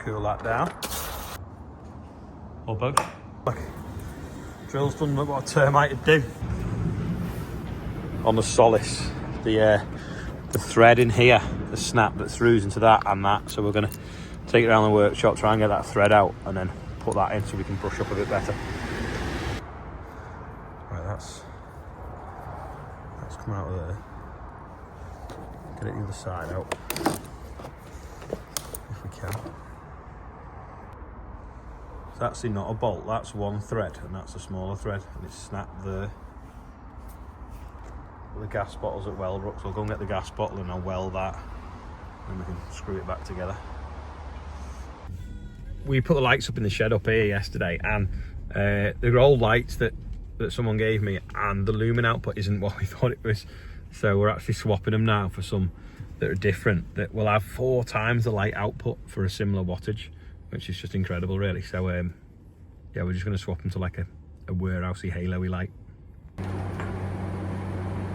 cool that down. Or both. Look, drill's done what a termite would do. On the solace, the thread in here, the snap that throughs into that and that. So we're going to take it around the workshop, try and get that thread out, and then put that in so we can brush up a bit better. Right, that's come out of there. Get it the other side out, if we can. It's actually not a bolt, that's one thread, and that's a smaller thread, and it's snapped there. The gas bottle's at Wellbrook, so I'll go and get the gas bottle and I'll weld that, and we can screw it back together. We put the lights up in the shed up here yesterday, and they're old lights that someone gave me, and the lumen output isn't what we thought it was. So we're actually swapping them now for some that are different, that will have 4 times the light output for a similar wattage, which is just incredible really. So yeah, we're just going to swap them to like a warehousey halo-y light.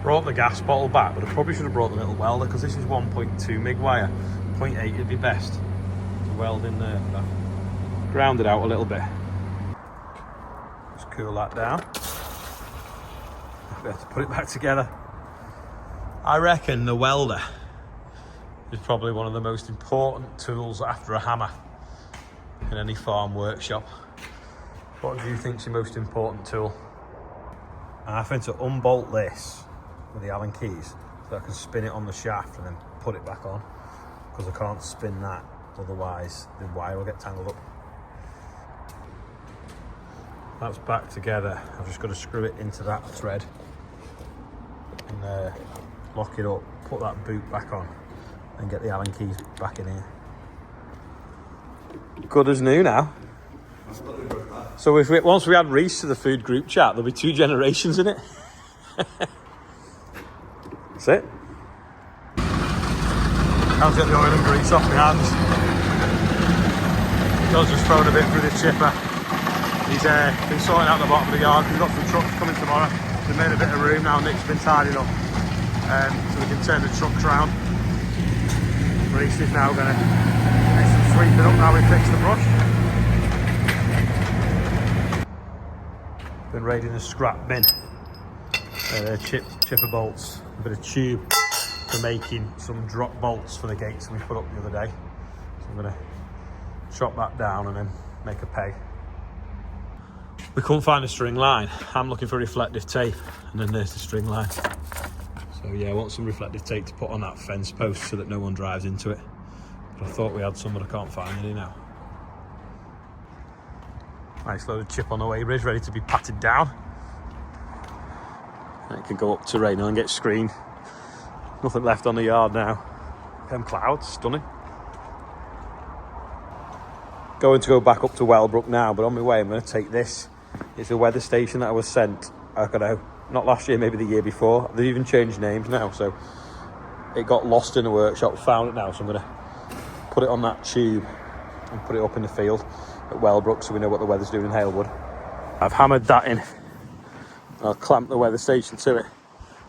Brought the gas bottle back, but I probably should have brought the little welder, because this is 1.2 mig wire. 0.8 would be best to weld in there, but I've ground it out a little bit. Just cool that down. We have to put it back together. I reckon the welder is probably one of the most important tools after a hammer in any farm workshop. What do you think's your most important tool? I think to unbolt this with the Allen keys, so I can spin it on the shaft and then put it back on, because I can't spin that, otherwise the wire will get tangled up. That's back together. I've just got to screw it into that thread and lock it up, put that boot back on, and get the Allen keys back in here. Good as new now. So if once we add Reese to the food group chat, there'll be 2 generations in it. That's it. I'll get the oil and grease off my hands. John's just thrown a bit through the chipper. He's been sorting out the bottom of the yard. We've got some trucks coming tomorrow. We've made a bit of room now. Nick's been tidying up, so we can turn the trucks around. Reese is now going to do some sweeping up now we fix the brush. Been raiding the scrap bin. Chipper bolts, a bit of tube for making some drop bolts for the gates that we put up the other day. So I'm going to chop that down and then make a peg. We couldn't find a string line. I'm looking for reflective tape, and then there's the string line. So yeah, I want some reflective tape to put on that fence post so that no one drives into it. But I thought we had some, but I can't find any now. Nice load of chip on the way bridge, ready to be patted down. And it can go up to rain and get screened. Nothing left on the yard now. Them clouds, stunning. Going to go back up to Wellbrook now, but on my way I'm going to take this. It's a weather station that I was sent, I don't know, not last year, maybe the year before. They've even changed names now, so it got lost in the workshop, found it now, so I'm going to put it on that tube and put it up in the field at Wellbrook so we know what the weather's doing in Halewood. I've hammered that in. I'll clamp the weather station to it.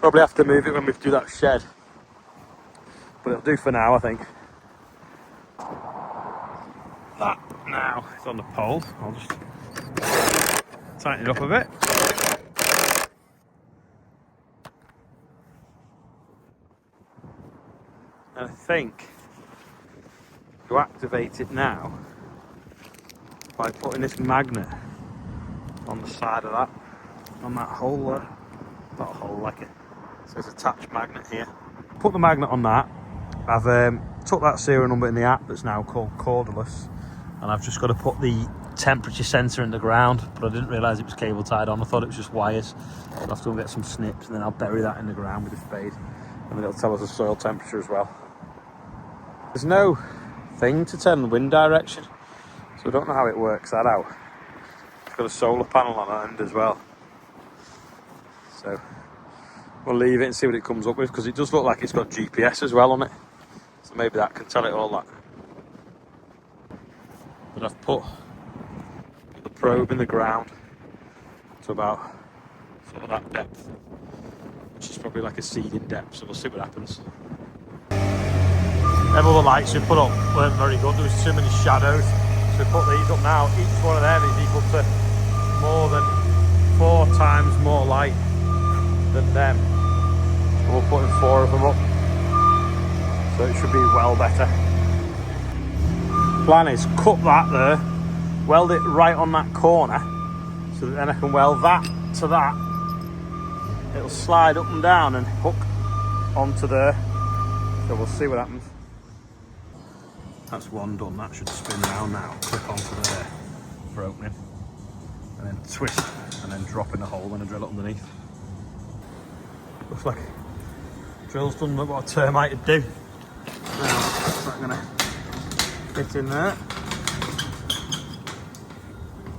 Probably have to move it when we do that shed, but it'll do for now, I think. That now it's on the pole. I'll just tighten it up a bit. And I think to activate it now by putting this magnet on the side of that, on that hole there. Not a hole, like it. So there's a attached magnet here. Put the magnet on that. I've took that serial number in the app that's now called Cordless, and I've just got to put the temperature sensor in the ground, but I didn't realise it was cable tied on. I thought it was just wires. I'll have to go get some snips and then I'll bury that in the ground with a spade, and then it'll tell us the soil temperature as well. There's no thing to turn the wind direction, so I don't know how it works that out. It's got a solar panel on that end as well. So we'll leave it and see what it comes up with, because it does look like it's got GPS as well on it. So maybe that can tell it all that. But I've put the probe in the ground to about sort of that depth, which is probably like a seeding depth, so we'll see what happens. Them other lights we put up weren't very good. There was too many shadows. So we put these up now. Each one of them is equal to more than 4 times more light than them. So we're putting 4 of them up. So it should be well better. Plan is cut that there, weld it right on that corner, so that then I can weld that to that. It'll slide up and down and hook onto there. So we'll see what happens. That's one done. That should spin around now. Click onto there for opening, and then twist, and then drop in the hole when I drill it underneath. Looks like drill's done what a termite would do. Now, that's not gonna fit in there.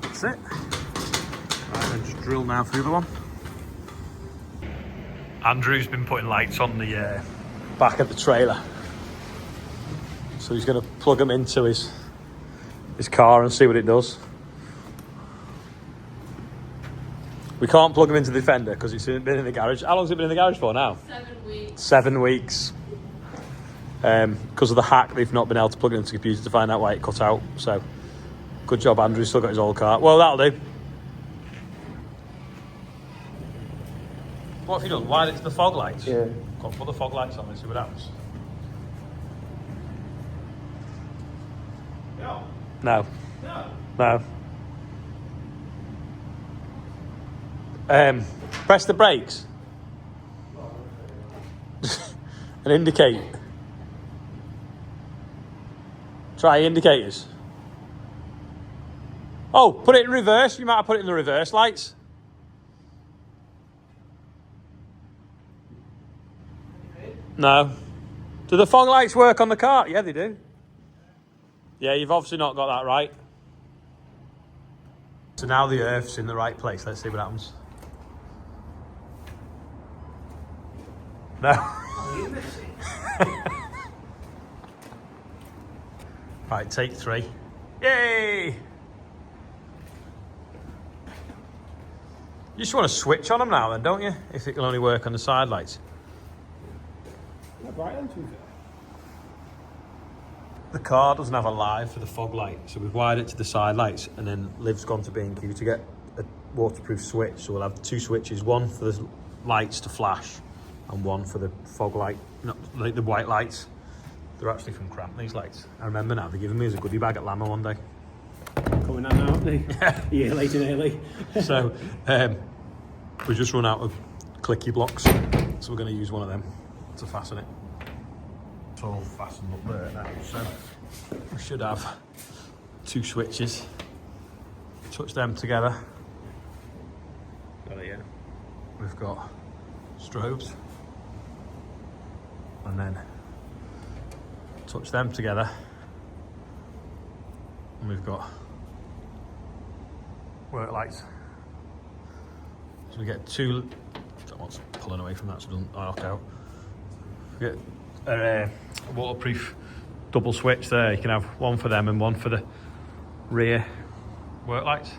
That's it. Right, then just drill now for the other one. Andrew's been putting lights on the back of the trailer. So he's going to plug them into his car and see what it does. We can't plug them into the Defender because it's been in the garage. How long's it been in the garage for now? 7 weeks. 7 weeks. Because of the hack, they've not been able to plug it into the computer to find out why it cut out. So, good job, Andrew's still got his old car. Well, that'll do. What have you done? Wired it to the fog lights? Yeah. Go on, put the fog lights on and see what happens. No. No. Press the brakes. And indicate. Try indicators. Oh, put it in reverse. You might have put it in the reverse lights. No. Do the fog lights work on the car? Yeah, they do. Yeah, you've obviously not got that right. So now the earth's in the right place. Let's see what happens. No. Right, take 3. Yay! You just want to switch on them now then, don't you? If it can only work on the side lights. The car doesn't have a live for the fog light, so we've wired it to the side lights, and then Liv's gone to B&Q to get a waterproof switch. So we'll have 2 switches, one for the lights to flash and one for the fog light, not like the white lights. They're actually from Cramp, these lights. I remember now, they're giving me as a goodie bag at Lama one day. Coming out now, aren't they? Yeah. A year late and early. So we just run out of clicky blocks, so we're going to use one of them to fasten it. It's all fastened up there now, so we should have 2 switches. Touch them together. Got it, yeah. We've got strobes, and then touch them together, and we've got work lights. So we get 2. That one's pulling away from that, so it doesn't arc out. We get a waterproof double switch there. You can have one for them and one for the rear work lights.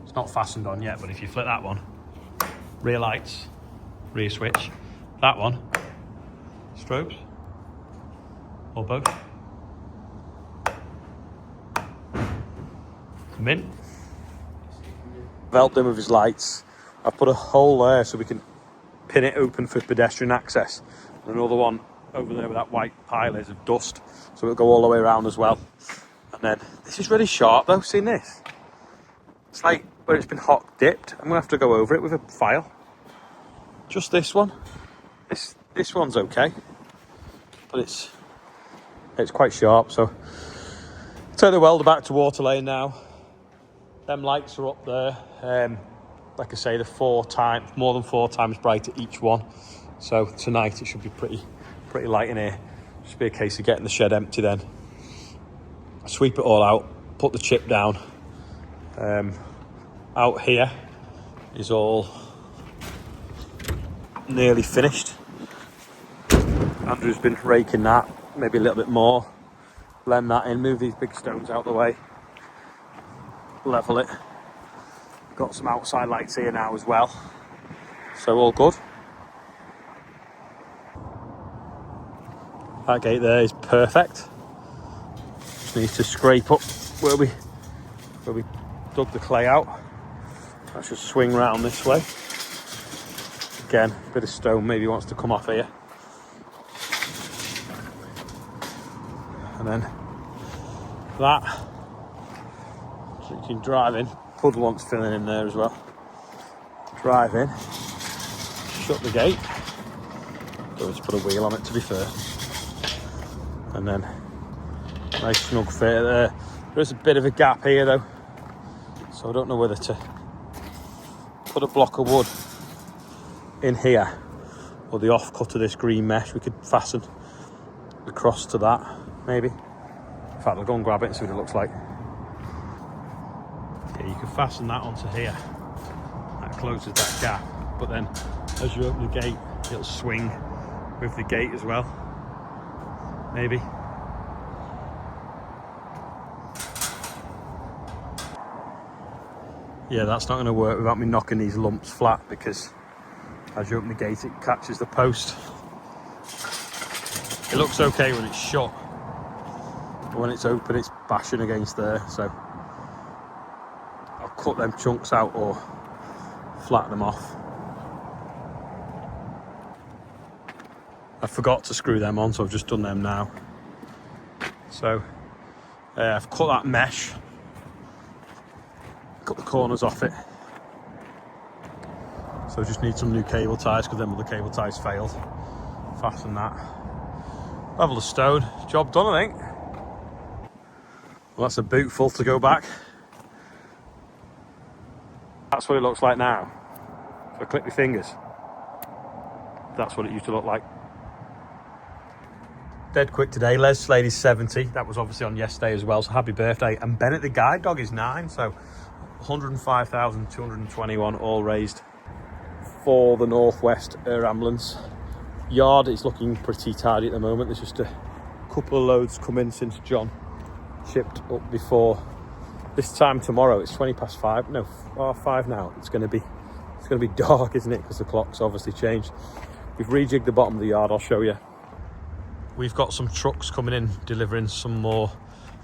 It's not fastened on yet, but if you flip that one, rear lights, rear switch, that one, strobes, or both. Mint. I've helped him with his lights. I've put a hole there so we can pin it open for pedestrian access. And another one over there where that white pile is of dust. So it'll go all the way around as well. And then, this is really sharp though, seeing this? It's like where it's been hot dipped. I'm gonna have to go over it with a file. Just this one. This one's okay. But it's quite sharp, so take the welder back to water lane now. Them lights are up there. Like I say, they're more than 4 times brighter each one. So tonight it should be pretty light in here. Just be a case of getting the shed empty then. Sweep it all out, put the chip down. Out here is all nearly finished. Andrew's been raking that, maybe a little bit more. Blend that in, move these big stones out the way. Level it. Got some outside lights here now as well. So all good. That gate there is perfect. Just needs to scrape up where we dug the clay out. That should swing round this way. Again, a bit of stone maybe wants to come off here. And then that, so you can drive in. Puddle wants filling in there as well. Drive in, shut the gate. Don't just put a wheel on it, to be fair. And then nice snug fit there. There's a bit of a gap here though, so I don't know whether to put a block of wood in here or the offcut of this green mesh. We could fasten across to that, maybe. In fact, I'll go and grab it and see what it looks like. Yeah, you can fasten that onto here. That closes that gap, but then as you open the gate, it'll swing with the gate as well. Maybe. Yeah, that's not going to work without me knocking these lumps flat, because as you open the gate, it catches the post. It looks okay when it's shut, but when it's open, it's bashing against there. So I'll cut them chunks out or flatten them off. I forgot to screw them on, so I've just done them now. So I've cut that mesh, cut the corners off it. So I just need some new cable ties, because then all the cable ties failed. Fasten that. Level of stone. Job done, I think. Well, that's a boot full to go back. That's what it looks like now. If I click my fingers, that's what it used to look like. Dead quick today. Les Slady's 70. That was obviously on yesterday as well, so happy birthday. And Bennett the guide dog is 9, so 105,221 all raised for the Northwest Air Ambulance. Yard is looking pretty tidy at the moment. There's just a couple of loads come in since John chipped up before this time tomorrow. It's 5:20. No, 5 now. It's going to be dark, isn't it? Because the clock's obviously changed. We've rejigged the bottom of the yard. I'll show you. We've got some trucks coming in delivering some more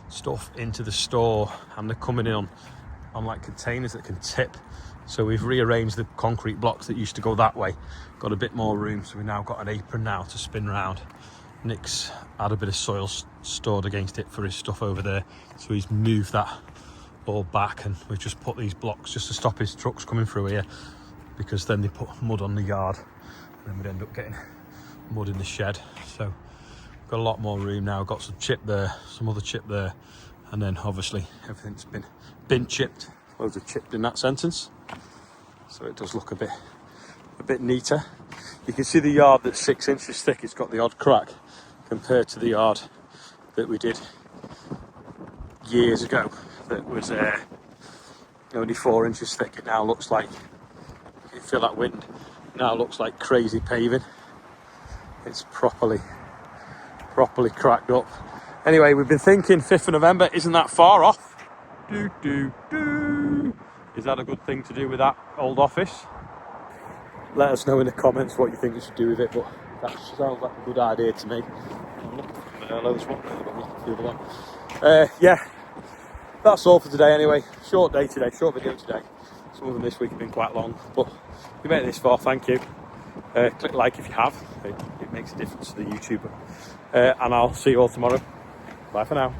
stuff into the store, and they're coming in on like containers that can tip. So we've rearranged the concrete blocks that used to go that way, got a bit more room, so we've now got an apron now to spin round. Nick's had a bit of soil stored against it for his stuff over there, so he's moved that all back, and we've just put these blocks just to stop his trucks coming through here, because then they put mud on the yard and then we'd end up getting mud in the shed. So got a lot more room now, got some chip there, some other chip there, and then obviously everything's been chipped. Loads of chipped in that sentence, so it does look a bit neater. You can see the yard that's 6 inches thick, it's got the odd crack compared to the yard that we did years ago that was only 4 inches thick. It now looks like, you can feel that wind, it now looks like crazy paving. It's properly cracked up. Anyway, we've been thinking 5th of November isn't that far off. Is that a good thing to do with that old office? Let us know in the comments what you think we should do with it, but that sounds like a good idea to me. I'm looking for Merlot's one, but I'm looking for the other one. Yeah, that's all for today anyway. Short day today, short video today. Some of them this week have been quite long, but if you made it this far, thank you. Click like if you have, it makes a difference to the YouTuber. And I'll see you all tomorrow. Bye for now.